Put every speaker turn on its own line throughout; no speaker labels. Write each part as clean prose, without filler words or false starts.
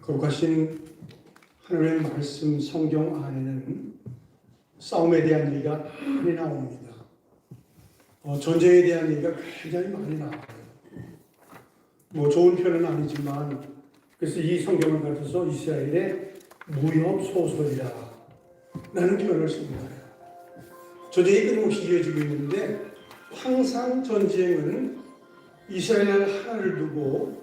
거룩하신 하나님의 말씀 성경 안에는 싸움에 대한 얘기가 많이 나옵니다. 전쟁에 대한 얘기가 굉장히 많이 나와요. 좋은 표현은 아니지만 그래서 이 성경을 가져서 이스라엘의 무협 소설이라 라는 표현을 씁니다. 전쟁이 끊임없이 이어지고 있는데 항상 전쟁은 이스라엘 하나를 두고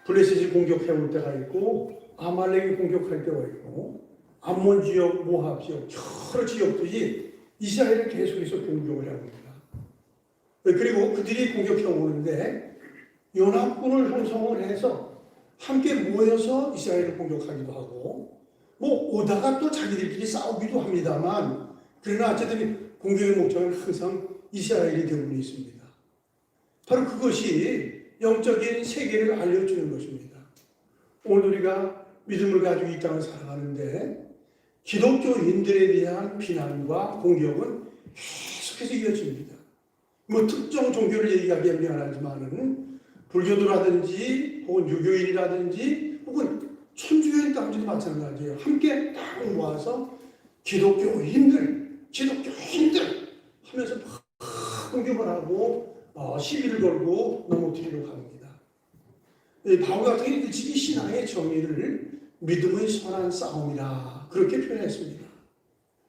블레셋이 공격해올 때가 있고 아말렉이 공격할 때가 있고 암몬 지역, 모압 지역 여러 지역들이 이스라엘을 계속해서 공격을 합니다. 그리고 그들이 공격해 오는데 연합군을 형성을 해서 함께 모여서 이스라엘을 공격하기도 하고 오다가 또 자기들끼리 싸우기도 합니다만 그러나 어쨌든 공격의 목적은 항상 이스라엘이 되고 있습니다. 바로 그것이 영적인 세계를 알려주는 것입니다. 오늘 우리가 믿음을 가지고 이 땅을 살아가는데 기독교인들에 대한 비난과 공격은 계속해서 이어집니다. 특정 종교를 얘기하기엔 미안하지만은 불교도라든지 혹은 유교인이라든지 혹은 천주교인까지도 마찬가지예요. 함께 딱 모아서 기독교인들 하면서 막 공격을 하고 시비를 걸고 넘어뜨리려고 합니다. 바울 같은 경우는 이 신앙의 정의를 믿음의 선한 싸움이라 그렇게 표현했습니다.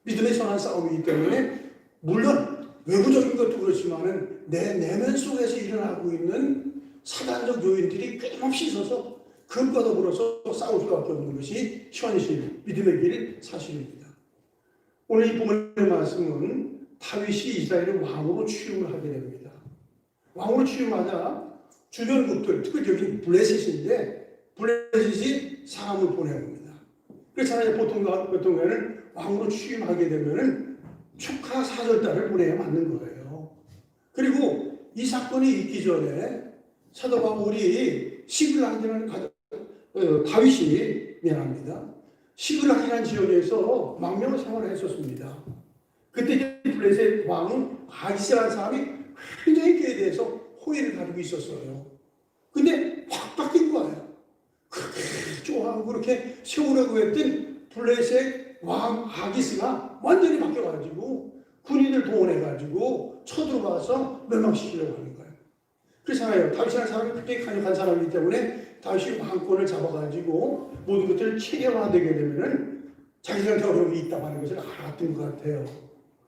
믿음의 선한 싸움이기 때문에 물론 외부적인 것도 그렇지만은 내 내면 속에서 일어나고 있는 사단적 요인들이 끊임없이 있어서 그것과 더불어서 싸울 수밖에 없는 것이 현실, 믿음의 길 사실입니다. 오늘 이 본문의 말씀은 다윗이 이스라엘의 왕으로 취임을 하게 됩니다. 왕으로 취임하자 주변국들, 특히 여기 블레셋인데 블레셋이 사람을 보내옵니다. 그래서 보통 경우에는 왕으로 취임하게 되면은 축하 사절단을 보내야 맞는 거예요. 그리고 이 사건이 있기 전에 사도 바울이 시글락이라는 다윗이 시글락이라는 지역에서 망명을 생활을 했었습니다. 그때 블레셋 왕은 아기스라는 사람이 굉장히 그에 대해서 호의를 가지고 있었어요. 근데 확 바뀐 거예요. 그렇게 좋아하고 그렇게 세우려고 했던 블레셋 왕 아기스가 완전히 바뀌어가지고 군인을 동원해가지고 쳐들어가서 멸망시키려고 하는 거예요. 그래서 다윗이라는 사람이 굉장히 강력한 사람이기 때문에 다윗이 왕권을 잡아가지고 모든 것들을 체계화되게 되면은 자기들한테 어려움이 있다고 하는 것을 알았던 것 같아요.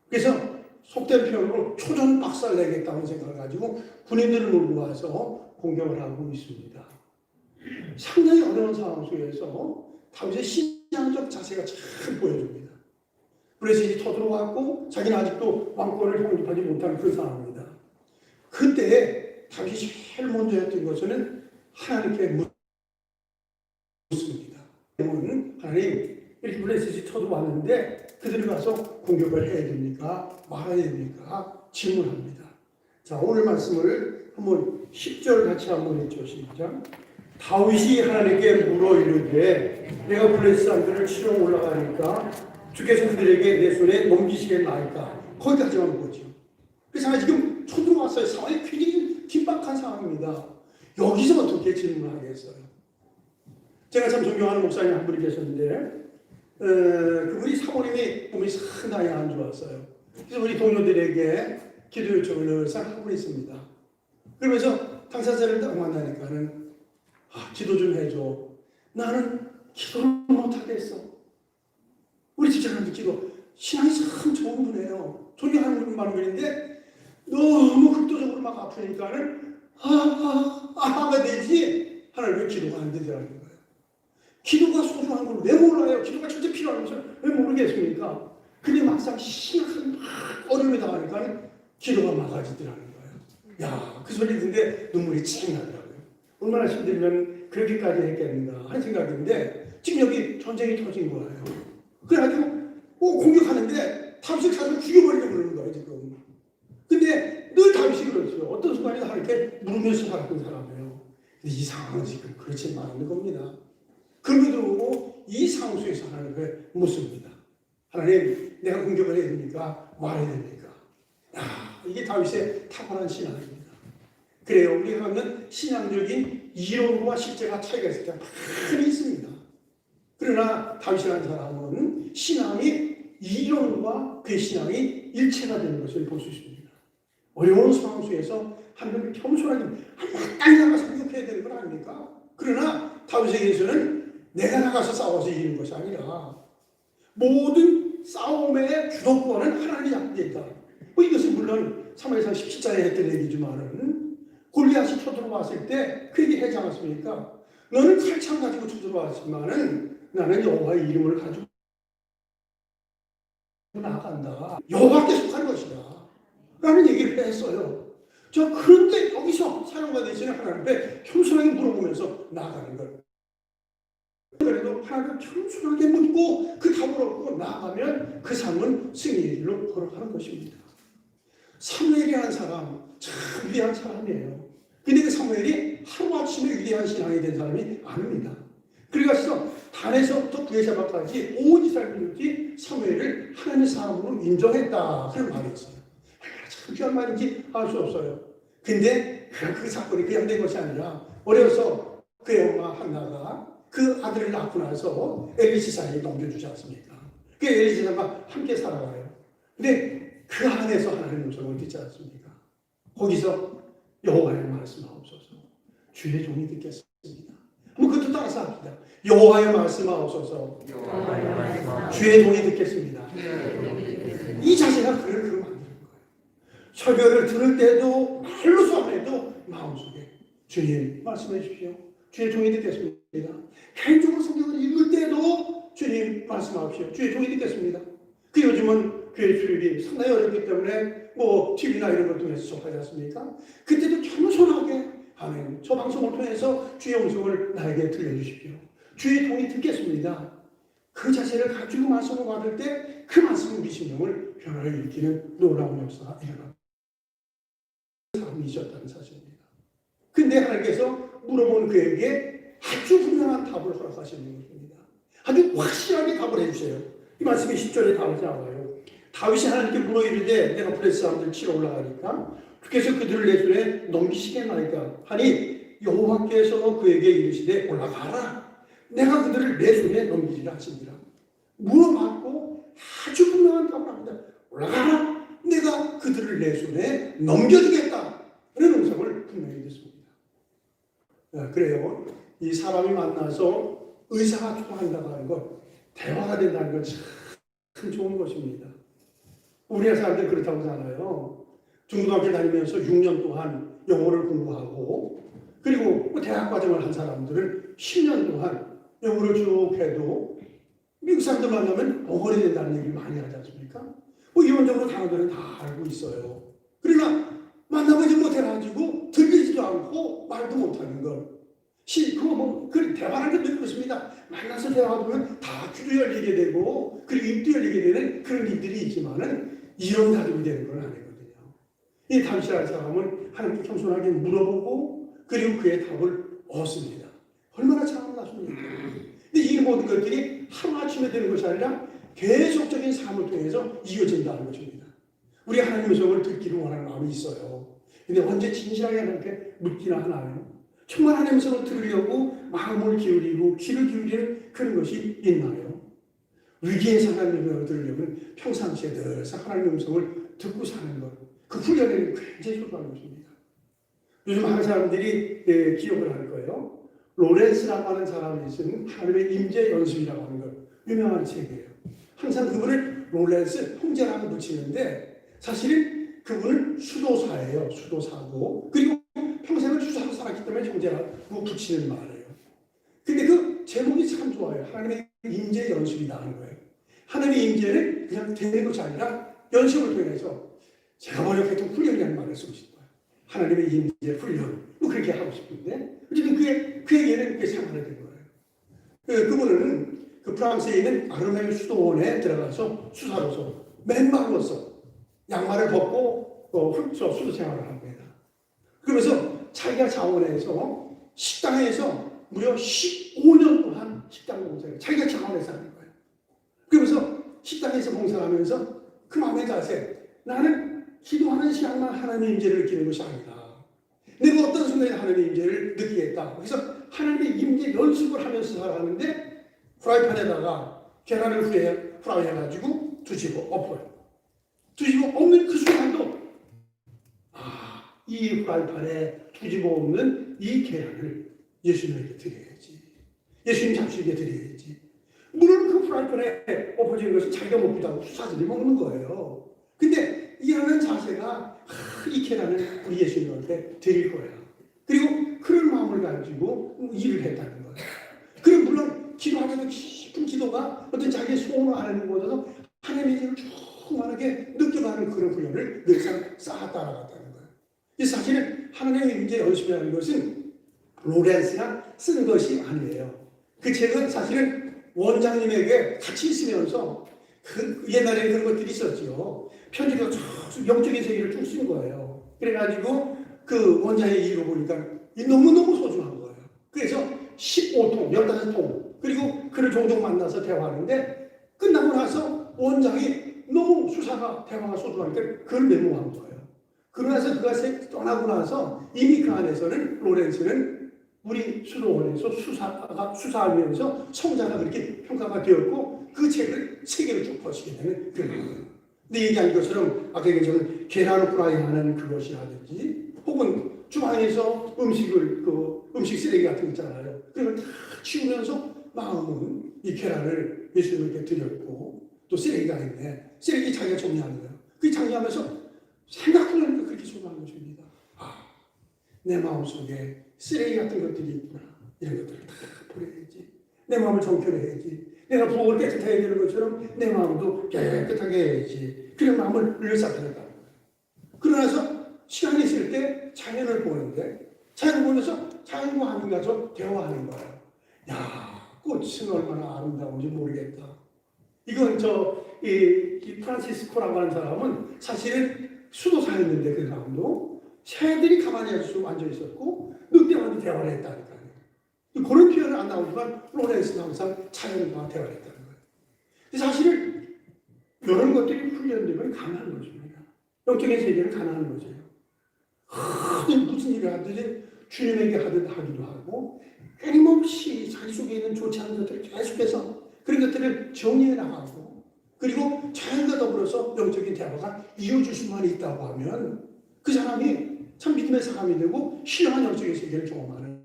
그래서 속된 표현으로 초전박살 내겠다는 생각을 가지고 군인들을 몰고 와서 공격을 하고 있습니다. 상당히 어려운 상황 속에서 다윗의 신앙적 자세가 참 보여줍니다. 블레셋이 터들어왔고 자기는 아직도 왕권을 확립하지 못한 그런 상황입니다. 그때 다윗이 제일 먼저 했던 것은 하나님께 묻습니다. 하나님, 이렇게 블레셋이 쳐들어왔는데 그들이 가서 공격을 해야 됩니까? 말아야 됩니까? 질문합니다. 자, 오늘 말씀을 한번 10절 같이 한번 해주시죠. 시작. 다윗이 하나님께 물어 이르되 내가 블레셋 사람들을 치러 올라가니까 주께서 그들에게 내 손에 넘기시겠나이까? 거기까지만 보죠. 그래서 지금 쳐들어왔어요. 상황이 굉장히 긴박한 상황입니다. 여기서 어떻게 질문을 하겠어요? 제가 참 존경하는 목사님 한 분이 계셨는데 그분이 사모님이 몸이 상당히 안 좋았어요. 그래서 우리 동료들에게 기도 요청을 늘상 하고 있습니다. 그러면서 당사자를 딱 만나니까는 기도 좀 해줘. 나는 기도를 못하겠어. 우리 집사람도 기도 신앙이 참 좋은 분이에요. 존경하는 분인데 너무 극도적으로 막 아프니까는 아가 되지 하나님의 기도가 안 되더라는 거예요. 기도가 소중한 걸 왜 몰라요? 기도가 진짜 필요한 것을 왜 모르겠습니까? 근데 막상 심각한 어려움이 당하니까 기도가 막아지더라는 거예요. 그 소리 듣는데 눈물이 찡 나더라고요. 얼마나 힘들면 그렇게까지 했겠는가 하는 생각인데 지금 여기 전쟁이 터진 거예요. 그래가지고 공격하는데 다윗을 가서 죽여버리려고 그러는 거예요 지금. 근데 늘 다윗이 그렇죠. 어떤 순간에 하나님께 물으면서 살았던 사람이에요. 근데 이 상황은 지금 그렇지 않은 겁니다. 그럼에도 불구하고 이 상황 속에서 하나님께 묻습니다. 하나님, 내가 공격을 해야 됩니까? 말해야 됩니까? 이게 다윗의 탁월한 신앙입니다. 그래요. 우리가 갖는 신앙적인 이론과 실제가 차이가 있을 때 많이 있습니다. 그러나 다윗이라는 사람은 신앙이 이론과 그 신앙이 일체가 되는 것을 볼 수 있습니다. 어려운 상황 속에서 하나님을 겸손하게 마땅히 나가서 사역해야 되는 건 아닙니까? 그러나 다윗에게서는 내가 나가서 싸워서 이기는 것이 아니라 모든 싸움의 주도권은 하나님이 잡고 있다. 이것은 물론 사무엘상 17장에 했던 얘기지만은 골리앗이 쳐들어왔을 때 그 얘기 하지 않았습니까? 너는 칼창 가지고 쳐들어왔지만은 나는 여호와의 이름을 가지고 나간다. 여호와께 속한 것이다. 라는 얘기를 했어요. 자, 그런데 여기서 사용가 되시는 하나님께 겸손하게 물어보면서 나아가는 것. 그래도 하나님을 겸손하게 묻고 그 답을 얻고 나아가면 그 삶은 승리의 길로 걸어가는 것입니다. 사무엘이라는 사람 참 위대한 사람이에요. 근데 그 사무엘이 하루아침에 위대한 신앙이 된 사람이 아닙니다. 그래서 단에서부터 부에세바까지 온 이스라엘 민족이 사무엘을 하나님의 사람으로 인정했다 하는 말이 있어요. 참 귀한 말인지 알 수 없어요. 근데 그 사건이 그냥 된 것이 아니라 어려서 그의 엄마 한나가 그 아들을 낳고 나서 엘리시사에게 넘겨주지 않습니까? 그 엘리시사가 함께 살아가요. 근데 그 안에서 하나님의 음성을 듣지 않습니까? 거기서 여호와의 말씀하옵소서. 주의 종이 듣겠습니다. 한번 그것도 따라서 합시다. 여호와의 말씀하옵소서. 주의 종이 듣겠습니다. 이 자세가 그를 만드는 거예요. 설교를 들을 때도 말로서 안 해도 마음속에 주님 말씀해 주십시오. 주의 종이 듣겠습니다. 개인적으로 성경을 읽을 때도 주님 말씀하십시오. 주의 종이 듣겠습니다. 그 요즘은 교회 출입이 상당히 어렵기 때문에 TV나 이런 걸 통해서 접하지 않습니까? 그때도 겸손하게 아멘. 저 방송을 통해서 주의 음성을 나에게 들려주십시오. 주의 종이 듣겠습니다. 그 자세를 가지고 말씀을 받을 때 그 말씀은 우리 심령을 변화를 일으키는 놀라운 역사가 일어납니다. 사람이셨다는 사실입니다. 근데 하나님께서 물어본 그에게 아주 분명한 답을 허락하시는 것입니다. 아주 확실하게 답을 해주세요. 이 말씀이 10절에 답이 나와요. 다윗이 하나님께 물어 이르되 내가 블레셋 사람들 치러 올라가니까 주께서 그들을 내 손에 넘기시겠나이까 하니 여호와께서 그에게 이르시되 올라가라. 내가 그들을 내 손에 넘기리라 하시니라. 물어봤고 아주 분명한 답을 합니다. 올라가라. 내가 그들을 내 손에 넘겨주겠다. 그런 음성을 분명히 듣습니다. 그래요. 이 사람이 만나서 의사가 통한다고 하는 것, 대화가 된다는 건 참 좋은 것입니다. 우리나라 사람들 그렇다고 하잖아요. 중고등학교 다니면서 6년 동안 영어를 공부하고 그리고 대학 과정을 한 사람들은 10년 동안 영어를 쭉 해도 미국 사람들 만나면 벙어리 된다는 얘기를 많이 하지 않습니까? 이론적으로 단어들은 다 알고 있어요. 그러나 만나보지 못해가지고 들리지도 않고 말도 못하는 걸. 그 대화하는 게 그렇습니다. 만나서 대화하면 다 귀도 열리게 되고 그리고 입도 열리게 되는 그런 일들이 있지만은 이론 가지고 되는 건 아니거든요. 이 다윗이라는 사람은 하나님께 겸손하게 물어보고 그리고 그의 답을 얻습니다. 얼마나 참았습니까? 근데 이 모든 것들이 하루아침에 되는 것이 아니라 계속적인 삶을 통해서 이어진다는 것입니다. 우리 하나님의 음성을 듣기를 원하는 마음이 있어요. 근데 언제 진실하게 하나님께 묻기나 하나요? 정말 하나님의 음성을 들으려고 마음을 기울이고 귀를 기울이는 그런 것이 있나요? 위기의 하나님의 음성을 들으려면 평상시에 늘 하나님의 음성을 듣고 사는 것. 그 훈련에는 굉장히 필요한 것입니다. 요즘 많은 사람들이 기억을 할 거예요. 로렌스라고 하는 사람이 쓴 하나님의 임재 연습이라고 하는 것. 유명한 책이에요. 항상 그분을 로렌스 형제라고 붙이는데 사실은 그분은 수도사예요. 수도사고 그리고 평생을 수사로 살았기 때문에 형제라고 붙이는 말이에요. 근데 그 제목이 참 좋아요. 하나님의 임재 연습이다 하는 거예요. 하나님의 임재는 그냥 되는 것이 아니라 연습을 통해서 제가 번역했던 훈련이라는 말을 쓰고 싶어요. 하나님의 임재 훈련. 그렇게 하고 싶은데 어쨌든 그에게는 그게 생활이 된 거예요. 그분은 그 프랑스에 있는 아르멜 수도원에 들어가서 수사로서 맨발로서 양말을 벗고 수도 생활을 합니다. 그러면서 자기가 자원해서 식당에서 무려 15년 동안 식당 봉사를 자기가 자원해서 하는 거예요. 그러면서 식당에서 봉사를 하면서 그 마음의 자세, 나는 기도하는 시간만 하나님의 임재를 느끼는 것이 아니다. 내가 어떤 순간에 하나님의 임재를 느끼겠다. 그래서 하나님의 임재 연습을 하면서 살아가는데 프라이팬에다가 계란을 후라이 해가지고 뒤집어 엎어요. 뒤집어 엎는 그 순간도 이 프라이팬에 뒤집어 엎는 이 계란을 예수님에게 드려야지. 예수님 잡수에게 드려야지. 물론 그 프라이팬에 엎어지는 것은 자기가 먹기도 하고 수사들이 먹는 거예요. 근데 이 하는 자세가 이 계란을 우리 예수님한테 드릴 거야. 그리고 그런 마음을 가지고 일을 했다는 거예요. 그럼 물론 기도하는 깊은 기도가 어떤 자기의 소원을 하는 곳에서 하나님의 일을 충만하게 느껴가는 그런 훈련을 늘상 쌓아 따라갔다는 거예요. 이 사실은 하나님의 임재 연습이라는 것은 로렌스가 쓴 것이 아니에요. 그 책은 사실은 원장님에게 같이 있으면서 옛날에 그런 것들이 있었죠. 편지가 쭉 영적인 세계를 쭉 쓴 거예요. 그래가지고 그 원장이 읽어보니까 너무너무 소중한 거예요. 그래서 15통, 15통, 그리고 그를 종종 만나서 대화하는데 끝나고 나서 원장이 너무 대화가 소중하니까 그걸 메모한 거예요. 그러면서 그가 떠나고 나서 이미 그 안에서는 로렌스는 우리 수도원에서 수사하면서 성자가 그렇게 평가가 되었고 그 책을 세계로 쭉 퍼지게 되는 그런 거예요. 근데 얘기한 것처럼 아까 얘기했지만 계란을 프라이하는 그것이라든지 혹은 주방에서 음식 쓰레기 같은 거 있잖아요. 그걸 다 치우면서 마음은 이 계란을 예수님께 드렸고 또 쓰레기가 있네. 쓰레기 자기가 정리하는 거예요. 그 정리하면서 생각하려니까 그렇게 소중한 것입니다. 내 마음속에 쓰레기 같은 것들이 있구나. 이런 것들을 다 버려야지. 내 마음을 정결해야지. 내가 부엌을 깨끗하게 되는 것처럼 내 마음도 깨끗하게 해야지. 그런 마음을 늘 쌓아낸다. 그러나서 시간이 있을 때 자연을 보는데 자연을 보면서 자연과 함께 가서 대화하는 거예요. 꽃은 얼마나 아름다운지 모르겠다. 이건 이 프란시스코라고 하는 사람은 사실은 수도사였는데 그 사람도 새들이 가만히 앉아 있었고 늑대와도 대화를 했다니까요. 그런 표현은 안 나오지만 로렌스는 항상 자연과 대화를 했다는 거예요. 사실은 이런 것들이 훈련되면 가능한 것입니다. 영적인 세계는 가능한 거죠. 무슨 일을 하든지 주님에게 하기도 하고 끊임없이 자기 속에 있는 좋지 않은 것들을 계속해서 그런 것들을 정리해 나가고 그리고 자연과 더불어서 영적인 대화가 이어질 수만 있다고 하면 그 사람이 참 믿음의 사람이 되고 신령한 영적인 세계를 경험하는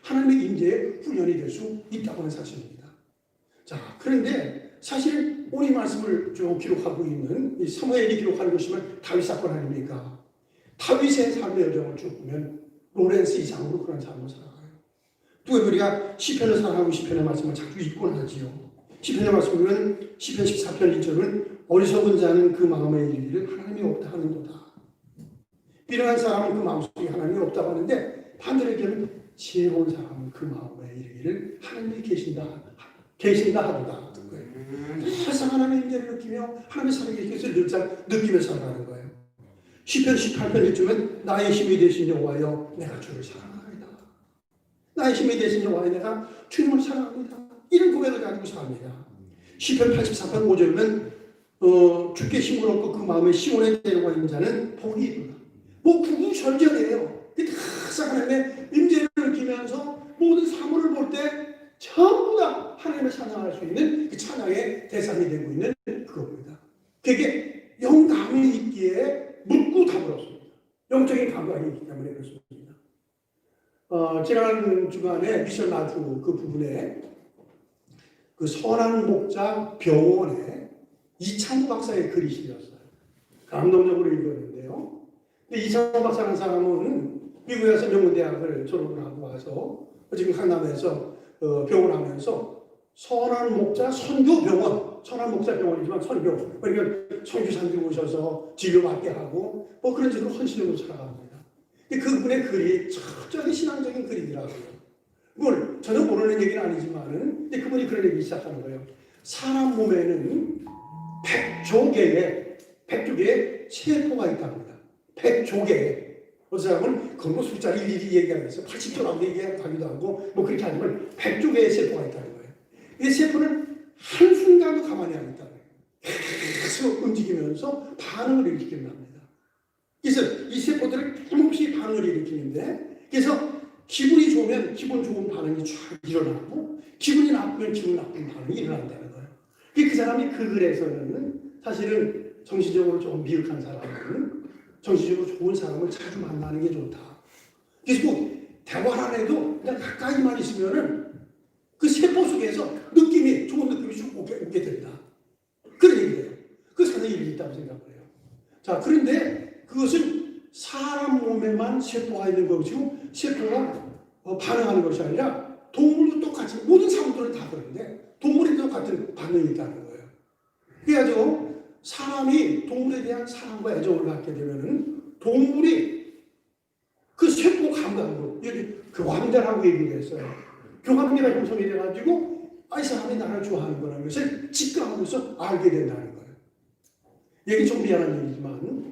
하나님의 임재의 훈련이 될 수 있다고 하는 사실입니다. 자, 그런데 사실 오늘 이 말씀을 좀 기록하고 있는 이 사무엘이 기록하는 것이면 다윗 사건 아닙니까? 다윗의 삶의 여정을 쭉 보면 로렌스 이상으로 그런 삶을 살아가요. 또 우리가 시편을 사랑하고 시편의 말씀을 자꾸 읽곤 하지요. 시편의 말씀을 보면 시편 14편 1절은 어리석은 자는 그 마음에 이르기를 하나님이 없다 하는도다. 비련한 사람은 그 마음속에 하나님이 없다고 하는데 반대로 얘기하면 지혜로운 사람은 그 마음에 이르기를 하나님이 계신다 하도다. 항상 하나님의 임재를 느끼며 하나님의 사랑의 것을 늘상 느끼며 살아가는 거예요. 시편 18편 1절은 나의 힘이 되신 여호와여 내가 주를 사랑합니다. 나의 힘이 되신 여호와여 내가 주님을 사랑합니다. 이런 고백을 가지고 삽니다. 시편 84편 5절은 주께 힘을 얻고 그 마음에 시온에 내려가 있는 자는 복이 있도다. 구구절절해요. 항상 하나님의 임재를 느끼면서 모든 사물을 볼 때 전부 다 하나님을 찬양할 수 있는 그 찬양의 대상이 되고 있는 그겁니다. 그게 영감이 있기에 묻고 답을 얻습니다. 영적인 감각이 있기 때문에 그렇습니다. 지난 주간에 미션 나주 그 부분에 그 선한 목자 병원에 이창구 박사의 글이 실렸어요. 감동적으로 읽었는데요. 근데 이창구 박사라는 사람은 미국에서 명문대학을 졸업을 하고 와서 지금 강남에서 병원하면서 선한 목자 선교병원, 선한 목자 병원이지만 선교, 그러니까 선교사님들이 오셔서 진료받게 하고 그런 식으로 헌신으로 살아갑니다. 근데 그분의 글이 철저하게 신앙적인 글이더라고요. 뭘 전혀 모르는 얘기는 아니지만은 근데 그분이 그런 얘기 시작하는 거예요. 사람 몸에는 100조 개의 세포가 있답니다. 100조 개. 어떤 사람은 그건 숫자를 일일이 얘기하면서 80조라고 얘기하기도 하고 그렇게 하지만 100조 개의 세포가 있다는 거예요. 이 세포는 한순간도 가만히 안 있다는 거예요. 계속 움직이면서 반응을 일으킨답니다. 그래서 이 세포들은 끊임없이 반응을 일으키는데 그래서 기분이 좋으면 기분 좋은 반응이 쫙 일어나고 기분이 나쁘면 기분 나쁜 반응이 일어난다는 거예요. 그 사람이 그 글에서는 사실은 정신적으로 조금 미흡한 사람은 정신적으로 좋은 사람을 자주 만나는 게 좋다. 그래서 꼭 대화를 안 해도 그냥 가까이만 있으면은 그 세포 속에서 느낌이, 좋은 느낌이 쭉 오게 된다. 그런 얘기예요. 그 상당히 일리 있다고 생각을 해요. 자, 그런데 그것은 사람 몸에만 세포가 있는 것이고 세포가 반응하는 것이 아니라 동물도 똑같이, 모든 사람들은 다 그런데 동물에도 같은 반응이 있다는 거예요. 그래가지고 사람이 동물에 대한 사랑과 애정을 갖게 되면은 동물이 그 세포 감각으로, 여기 교감대라고 얘기를 했어요. 교감대가 형성이 돼가지고 이 사람이 나를 좋아하는 거라는 것을 직감으로서 알게 된다는 거예요. 얘기 좀 미안한 얘기지만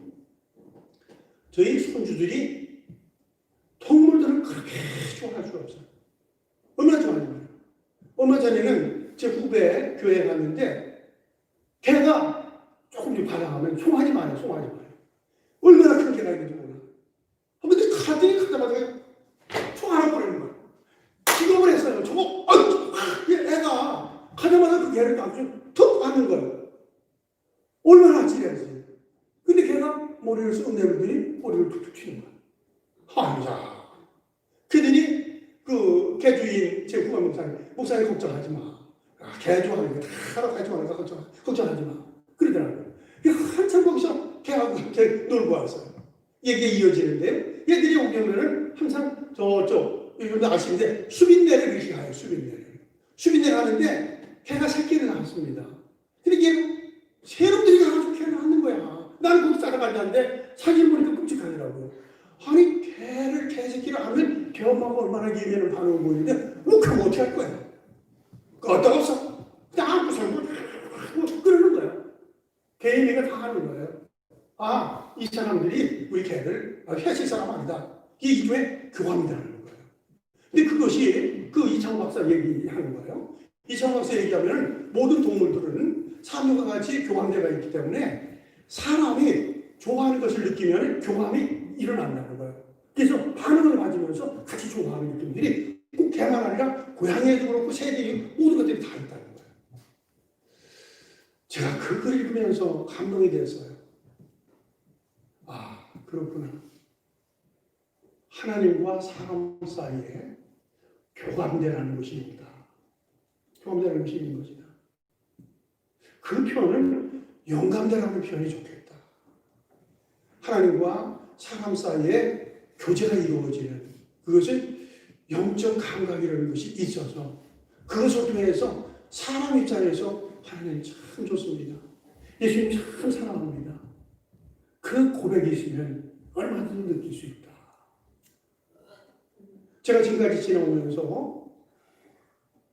저희 손주들이 동물들을 그렇게 좋아할 수가 없어요. 얼마나 좋아하냐면 얼마 전에는 제 후배 교회에 갔는데 걔가 조금 반항하면 송아지 마요. 얼마나 큰 개가 있는지 몰라. 근데 가더니 가자마자 총 하나 꺼내는 거야. 기겁을 했어요. 저거 애가 가자마자 그 개를 아주 툭 맞는 거예요. 얼마나 찌렸지. 근데 걔가 머리를 쓱 내밀더니 꼬리를 툭툭 치는 거야. 아이야. 그러더니 그 개주인 제 후반 목사님 걱정하지 마. 개 좋아하는 거 다 개 좋아하는 거 걱정하지 마. 그러더라고요. 한참 거기서 개하고 걔 놀고 왔어요. 얘기가 이어지는데요. 얘들이 오면은 항상 저쪽 이런 데 아시는데 수빈내를 이렇게 가요. 수빈내 가는데 개가 새끼를 낳았습니다. 근데 걔 새놈들이 가가지고 개를 낳는 거야. 나는 거기 따라가자는데 사진 보니까 끔찍하더라고요. 아니 개새끼를 하면 개 엄마가 얼마나 예민한 반응을 보이는데 그럼 어떻게 할 거야? 끄떡 없어. 그냥 안고 살고 그러는 거야. 개인애가 다 하는 거예요. 이 사람들이 우리 개를 해칠 사람 아니다. 이게 일종의 교감이라는 거예요. 근데 그것이 그 이창호 박사 얘기하는 거예요. 이창호 박사 얘기하면 모든 동물들은 사람과 같이 교감대가 있기 때문에 사람이 좋아하는 것을 느끼면 교감이 일어난다는 거예요. 그래서 반응을 맞으면서 같이 좋아하는 느낌들이 꼭 개만 아니라 고양이에도 그렇고 새들이 모든 것들이 다 있다는 거예요. 제가 그걸 읽으면서 감동이 됐어요. 그렇구나. 하나님과 사람 사이에 교감대라는 것이 있다. 교감대라는 것이 있는 것이다. 그 표현은 영감대라는 표현이 좋겠다. 하나님과 사람 사이에 교제가 이루어지는 그것은 영적 감각이라는 것이 있어서 그것을 통해서 사람 입장에서 하나님 참 좋습니다. 예수님 참 사랑합니다. 그 고백이 있으면 얼마든지 느낄 수 있다. 제가 지금까지 지나오면서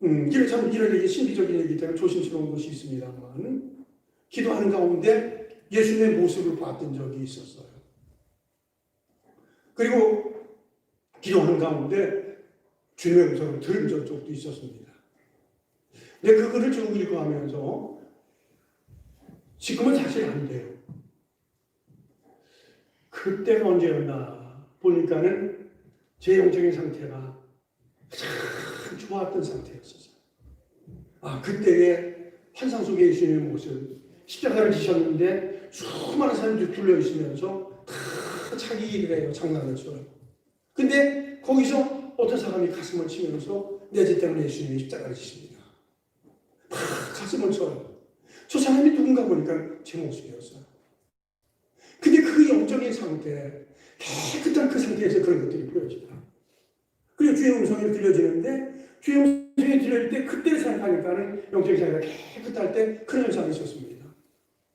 이런 얘기 신비적인 얘기 때문에 조심스러운 것이 있습니다만 기도하는 가운데 예수님의 모습을 봤던 적이 있었어요. 그리고 기도하는 가운데 주님의 음성을 들은 적도 있었습니다. 근데 그 글을 쭉 읽어가면서 지금은 사실 안 돼요. 그때가 언제였나 보니까는 제 영적인 상태가 참 좋았던 상태였었어요. 그때의 환상 속에 예수님의 모습, 십자가를 지셨는데 수많은 사람들이 둘러 있으면서 다 자기 일을 해요. 장난을처럼. 근데 거기서 어떤 사람이 가슴을 치면서 내 죄 때문에 예수님이 십자가를 지십니다. 다 가슴을 쳐요. 저 사람이 누군가 보니까 제 모습이었어요. 근데 그 영적인 상태, 깨끗한 그 상태에서 그런 것들이 보여지더라. 그리고 주의 음성이 들려지는데 주의 음성이 들려질 때 그때를 생각하니까는 영적인 상태가 깨끗할 때 그런 현상이 있었습니다.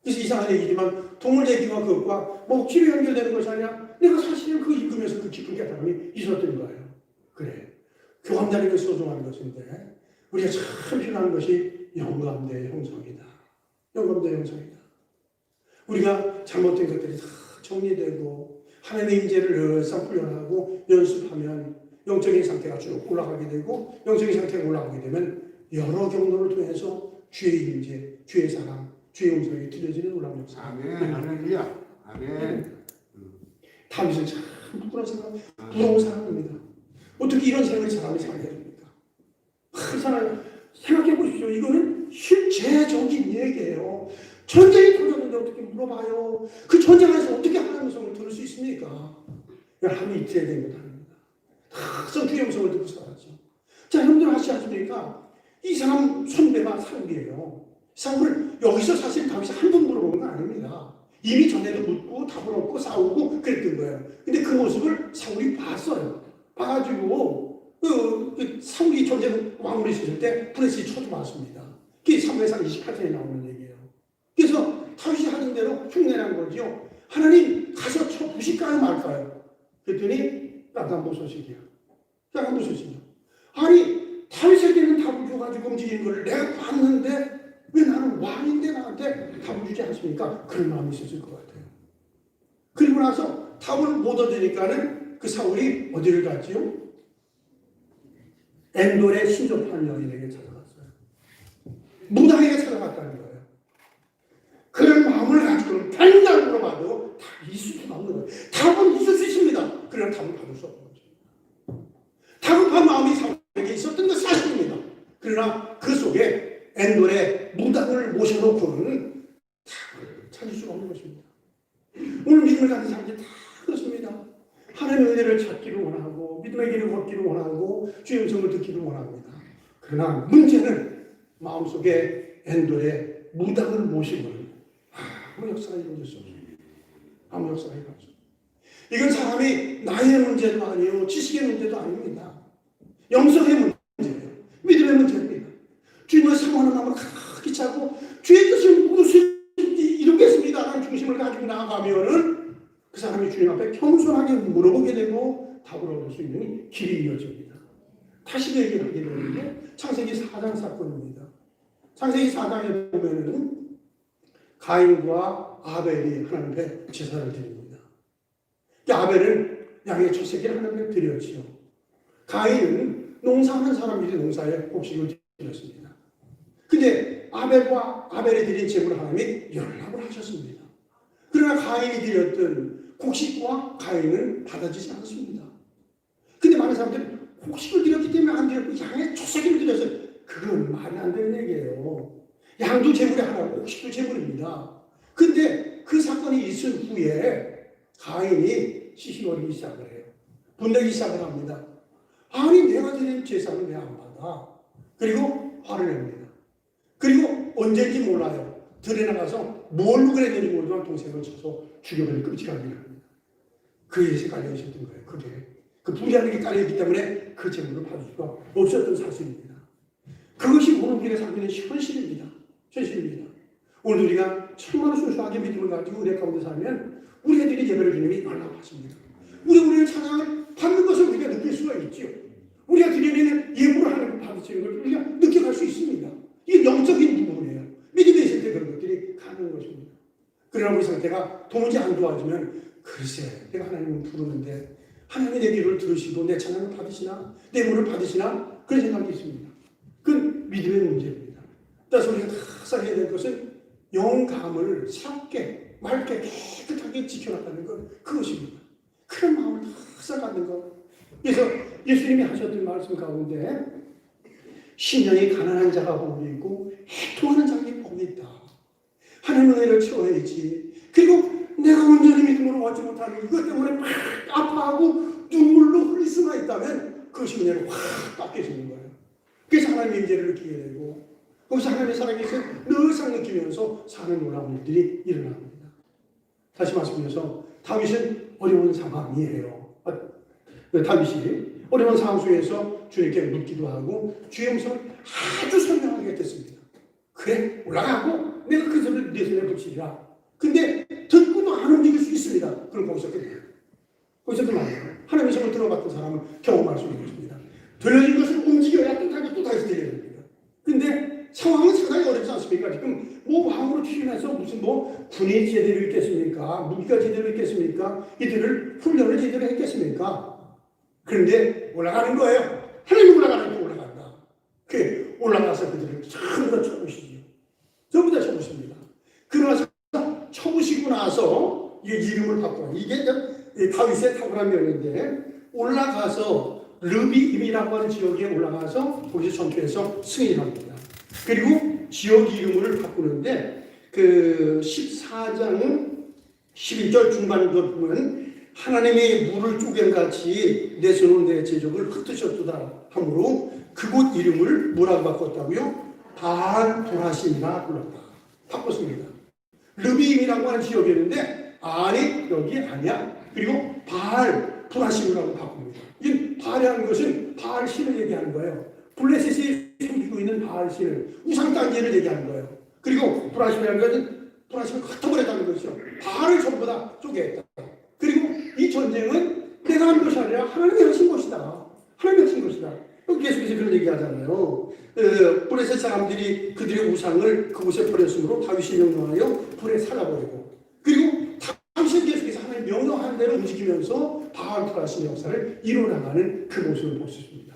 그래서 이상한 얘기지만 동물 얘기와 그것과 먹기로 연결되는 것이 아니라 내가 사실은 그 읽으면서 그 깊은 깨달음이 있었던 거예요. 그래. 교감되는 것이 소중한 것인데 우리가 참 필요한 것이 영감대의 형성이다. 영감대의 형성이다. 우리가 잘못된 것들이 다 정리되고 하나님의 임재를 늘상 훈련하고 연습하면 영적인 상태가 쭉 올라가게 되고 영적인 상태가 올라가게 되면 여러 경로를 통해서 주의 임재, 주의 사랑, 주의 음성이 들려지는 놀라운 역사.
아멘. 할렐루야. 아멘.
다윗은 참 부러운 사람입니다. 어떻게 이런 생을 사람이 살게 됩니까? 그 사람 생각해 보십시오. 이거는 실제적인 얘기예요. 전쟁이 터졌는데 어떻게 물어봐요? 그 전쟁에서 어떻게 하나님의 성을 들을 수 있습니까? 하루 이틀에 된 것 아닙니다. 다 주의 음성을 듣고 살았죠. 자, 여러분들 아시겠습니까? 이 사람 선배가 사울이에요. 사울을 여기서 사실 다윗이 한 번 물어보는 건 아닙니다. 이미 전에도 묻고 답을 얻고 싸우고 그랬던 거예요. 근데 그 모습을 사울이 봤어요. 봐가지고 사울이 전쟁 왕으로 있을 때 브레스에 쳐들어왔습니다. 그게 사무엘상 28장에 나오는 얘기예요. 그래서 다윗이 하는 대로 흉내난 거죠. 하나님 가서 쳐 부실까요 말까요? 그랬더니 야간보소식이야. 야간보소식이야. 아니 다윗에게는 답을 줘가지고 움직이는 걸 내가 봤는데 왜 나는 왕인데 나한테 답을 주지 않습니까? 그런 마음이 있었을 것 같아요. 그리고 나서 답을 못 얻으니까는 그 사울이 어디를 갔지요? 엔돌의 신접한 여인에게 찾아갔어요. 무당에게 찾아갔다는 거예요. 그런 마음을 가지고 편리하게 물어봐도 답이 있을 수가 없는 거예요. 답은 있을 수 있습니다. 그러나 답을 받을 수 없는 거죠. 다급한 마음이 사울에게 있었던 건 사실입니다. 그러나 그 속에 엔돌의 무당을 모셔놓고는 답을 찾을 수가 없는 것입니다. 오늘 믿음을 가진 사람들이 다 그렇습니다. 하나님의 은혜를 찾기를 원하고 믿음의 길을 걷기를 원하고 주의 음성을 듣기를 원합니다. 그러나 문제는 마음속에 엔돌의 무당을 모시면 아무 역사가 이루어질 수 없습니다. 아무 역사가 이루어질 수 없습니다. 이건 사람이 나이의 문제도 아니에요. 지식의 문제도 아닙니다. 영성의 문제예요. 믿음의 문제입니다. 주님을 사모하는 마음을 크게 차고 주의 뜻을 무엇을 이루겠습니다라는 중심을 가지고 나아가면은 그 사람이 주님 앞에 겸손하게 물어보게 되고 답을 얻을 수 있는 길이 이어집니다. 다시 얘기를 하게 되는데 창세기 4장 사건입니다. 창세기 4장에 보면은 가인과 아벨이 하나님 앞에 제사를 드립니다. 아벨은 양의 첫 새끼를 하나님 앞에 드렸지요. 가인은 농사하는 사람들이 농사에 곡식을 드렸습니다. 근데 아벨과 아벨이 드린 제물을 하나님이 연락을 하셨습니다. 그러나 가인이 드렸던 곡식과 가인은 받아지지 않습니다. 근데 많은 사람들은 곡식을 드렸기 때문에 안 드렸고 양의 첫 새끼를 드렸어요. 그건 말이 안 되는 얘기예요. 양도 제물이 하나고 곡식도 제물입니다. 근데 그 사건이 있은 후에 가인이 시시거리기 시작을 해요. 분내기 시작을 합니다. 아니 내가 드린 제사는 왜 안 받아? 그리고 화를 냅니다. 그리고 언제인지 몰라요. 들에 나가서 뭘로 그랬는지 모르지만 동생을 쳐서 죽여버릴 끔찍한 일을 합니다. 그 예에 깔려 있었던 거예요. 그게 그 불의하는 게 깔려 있기 때문에 그 제물을 받을 수가 없었던 사실입니다. 그것이 오늘 우리가 살고 있는 현실입니다. 현실입니다. 오늘 우리가 정말 순수하게 믿음을 가지고 우리 가운데 살면 우리 애들이 예배를 주님이 연락하십니다. 우리의 찬양을 받는 것을 우리가 느낄 수가 있죠. 우리가 드리는 예물을 하는 받으시는 걸 우리가 느껴갈 수 있습니다. 이게 영적인 부분이에요. 믿음에 있을 때 그런 것들이 가능한 것입니다. 그러나 우리 상태가 도무지 안 좋아지면 글쎄 내가 하나님을 부르는데 하나님이 내 기도를 들으시고 내 찬양을 받으시나 내 물을 받으시나 그런 생각이 있습니다. 그건 믿음의 문제입니다. 따라서 우리가 항상 해야 될 것은 영감을 새롭게 맑게 깨끗하게 지켜나가는 것 그것입니다. 그런 마음을 항상 갖는 것. 그래서 예수님이 하셨던 말씀 가운데 심령이 가난한 자가 복이 있고 해통하는 자에게 복이 있다. 하나님의 은혜를 채워야지. 그리고 내가 온전히 믿음으로 얻지 못하는 이것 때문에 막 아파하고 눈물로 흘릴 수가 있다면 그것이 은혜로 확 바뀌어지는 거예요. 그래서 하나님의 임재를 느끼게 되고 거기서 하나님의 살아계신 늘상 느끼면서 사는 놀라운 일들이 일어납니다. 다시 말씀드려서 다윗은 어려운 상황이에요. 다윗이 어려운 상황 속에서 주님께 묻기도 하고 주의 음성을 아주 선명하게 듣습니다. 그래 올라가고 내가 그 소리를 내 손에 붙이리라. 근데 듣고도 안 움직일 수 있습니다. 그럼 거기서 끝내요. 거기서 끝나요. 하나님의 성을 들어봤던 사람은 경험할 수 있는 것입니다. 들려진 것을 움직여야 또 다시 들려야 됩니다. 근데 상황은 상당히 어렵지 않습니까? 지금 뭐 왕으로 취임해서 무슨 뭐 군이 제대로 있겠습니까? 무기가 제대로 있겠습니까? 이들을 훈련을 제대로 했겠습니까? 그런데 올라가는 거예요. 하나님 올라가는 게 올라간다. 그 올라가서 그들을 전부 다 쳐보시죠. 전부 다 쳐보십니다. 그러나서 쳐보시고 나서 이게 이름을 바꿔. 이게 다윗의 탁월한 면인데 올라가서 르비임이라고 하는 지역에 올라가서 거기서 전투해서 승리를 합니다. 그리고 지역 이름을 바꾸는데 그 14장 11절 중반을 보면 하나님이 물을 쪼개같이 내세운 내 제적을 흩으셨도다 하므로 그곳 이름을 뭐라고 바꿨다고요? 바알 브라심이라 불렀다. 바꿨습니다. 르비임이라고 하는 지역이었는데 아니 여기 아니야. 그리고 바알 브라심이라고 바꿉니다. 이 바알이라는 것은 바알 신을 얘기하는 거예요. 블레셋이 섬기고 있는 바알 신을 우상단지를 얘기하는 거예요. 그리고 브라심이라는 것은 브라심을 흩어버렸다는 것이죠. 바알을 전부 다 쪼개했다. 그리고 이 전쟁은 내가 한 것이 아니라 하나님이 하신 것이다. 하나님이 하신 것이다. 계속해서 그런 얘기하잖아요. 블레셋 사람들이 그들의 우상을 그곳에 버렸으므로 다윗이 명령하여 불에 살아버리고, 그리고 다윗이 계속해서 하나님 명령한 대로 움직이면서 바알 브라심의 역사를 이뤄나가는 그 모습을 볼 수 있습니다.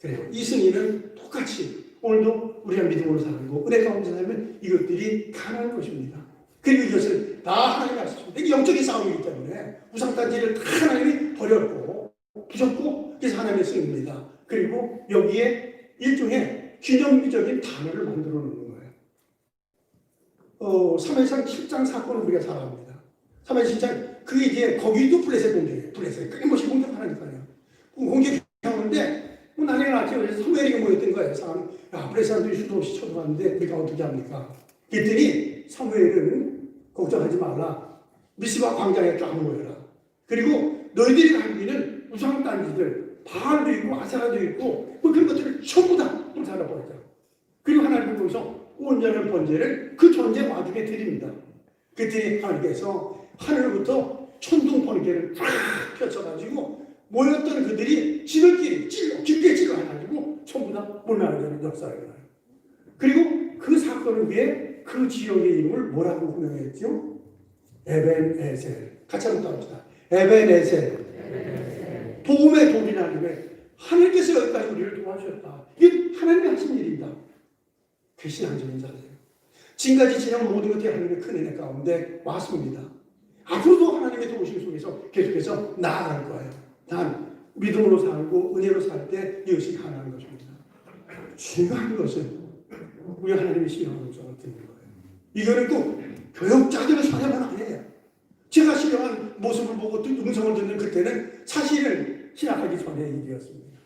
그래요. 이 승리는 똑같이 오늘도 우리가 믿음으로 살고 은혜 가운데 살면 이것들이 가능한 것입니다. 그리고 이것을 다 하나님이 하셨습니다. 이게 영적인 싸움이기 때문에 우상단지를 다 하나님이 버렸고 부셨고, 그래서 하나님의 승리입니다. 그리고 여기에 일종의 기념비적인 단어를 만들어 놓는 거예요. 사무엘상 7장 사건을 우리가 잘 압니다. 사무엘 7장 그게 이제 거기도 블레셋 공격이에요. 블레셋 끊임없이 공격하니까요. 공격하는데 난리가 났죠. 그래서 사무엘에게 모였던 거예요. 사람, 야, 블레셋 사람들이 수도 없이 쳐들어왔는데 우리가 어떻게 합니까? 그랬더니 사무엘은 걱정하지 말라. 미스바 광장에 쫙 모여라. 그리고 너희들이 가지고 있는 우상단지들, 바알도 있고 아세라도 있고 뭐 그런 것들을 전부 다 불살라버렸다. 그리고 하나님을 보고서 온전한 번제를 그 전제 와중에 드립니다. 그랬더니 하나님께서 하늘로부터 천둥 번개를 쫙 펼쳐가지고 모였던 그들이 지들끼리 깊게 찔러가지고 전부 다 몰락하는 역사가 일어나요. 그리고 그 사건을 위해 그 지역의 이름을 뭐라고 호명했죠? 에벤에셀. 같이 한번 따라합시다. 에벤에셀. 도움의 돌이라는 게 하나님께서 여기까지 우리를 도와주셨다. 이게 하나님이 하신 일입니다. 배신한적인 자세요. 지금까지 지난 모든 것들이 하나님의 큰 은혜 가운데 왔습니다. 앞으로도 하나님의 도우심 속에서 계속해서 나아갈 거예요. 단 믿음으로 살고 은혜로 살 때 이것이 가능한 것입니다. 중요한 것은 우리 하나님의 신앙의 음성을 듣는 거예요. 이거는 꼭 교역자들의 사례만 아니에요. 제가 신령한 모습을 보고 음성을 듣는 그때는 사실은 신학하기 전의 일이었습니다.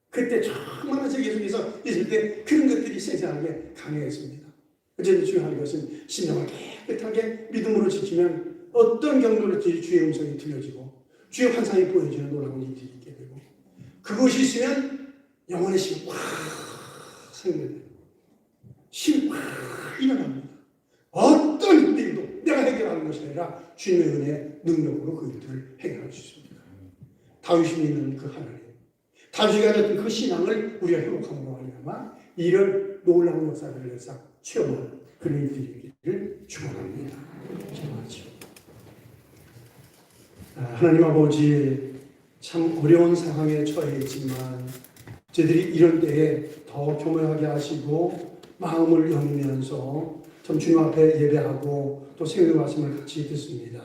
그때 정말 세계 속에서 있을 때 그런 것들이 생생하게 강해했습니다. 어쨌든 중요한 것은 신령을 깨끗하게 믿음으로 지키면 어떤 경로로든지 주의 음성이 들려지고 주의 환상이 보여지는 놀라운 일이 있게 되고, 그것이 있으면 영혼의 힘이 확 생겨나요. 힘이 확 일어납니다. 어떤 일도 내가 해결하는 것이 아니라 주님의 은혜의 능력으로 그 일들을 해결할 수 있습니다. 다윗이 믿는 그 하나님, 다윗이 가졌던 그 신앙을 우리가 회복함으로 하려면 이런 놀라운 역사들을 해서 체험하는 그런 일들이 있기를 축원합니다. 기도하죠. 하나님 아버지, 참 어려운 상황에 처해 있지만 저희들이 이런 때에 더 교묘하게 하시고 마음을 열면서 참 주님 앞에 예배하고 또 생명 말씀을 같이 듣습니다.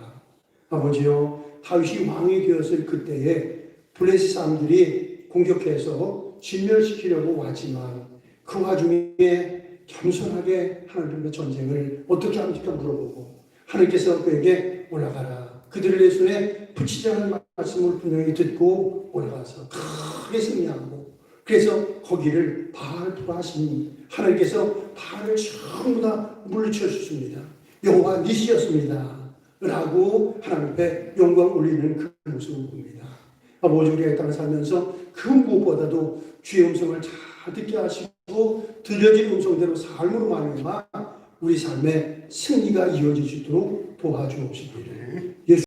아버지요, 다윗이 왕이 되었을 그때에 블레셋 사람들이 공격해서 진멸시키려고 왔지만 그 와중에 겸손하게 하나님의 전쟁을 어떻게 합니까 물어보고 하나님께서 그에게 올라가라. 그들을 내 손에 붙이지 않은 말씀을 분명히 듣고 올라가서 크게 승리하고, 그래서 거기를 바알 브라심, 하나님께서 바알을 전부 다 물리쳐 주십니다. 여호와 니시였습니다 라고 하나님 앞에 영광 올리는 그 모습을 봅니다. 아버지, 우리가 이 땅을 살면서 그 무엇보다도 주의 음성을 잘 듣게 하시고 들려진 음성대로 삶으로 말미암아 우리 삶의 승리가 이어질 수 있도록 도와주옵시기를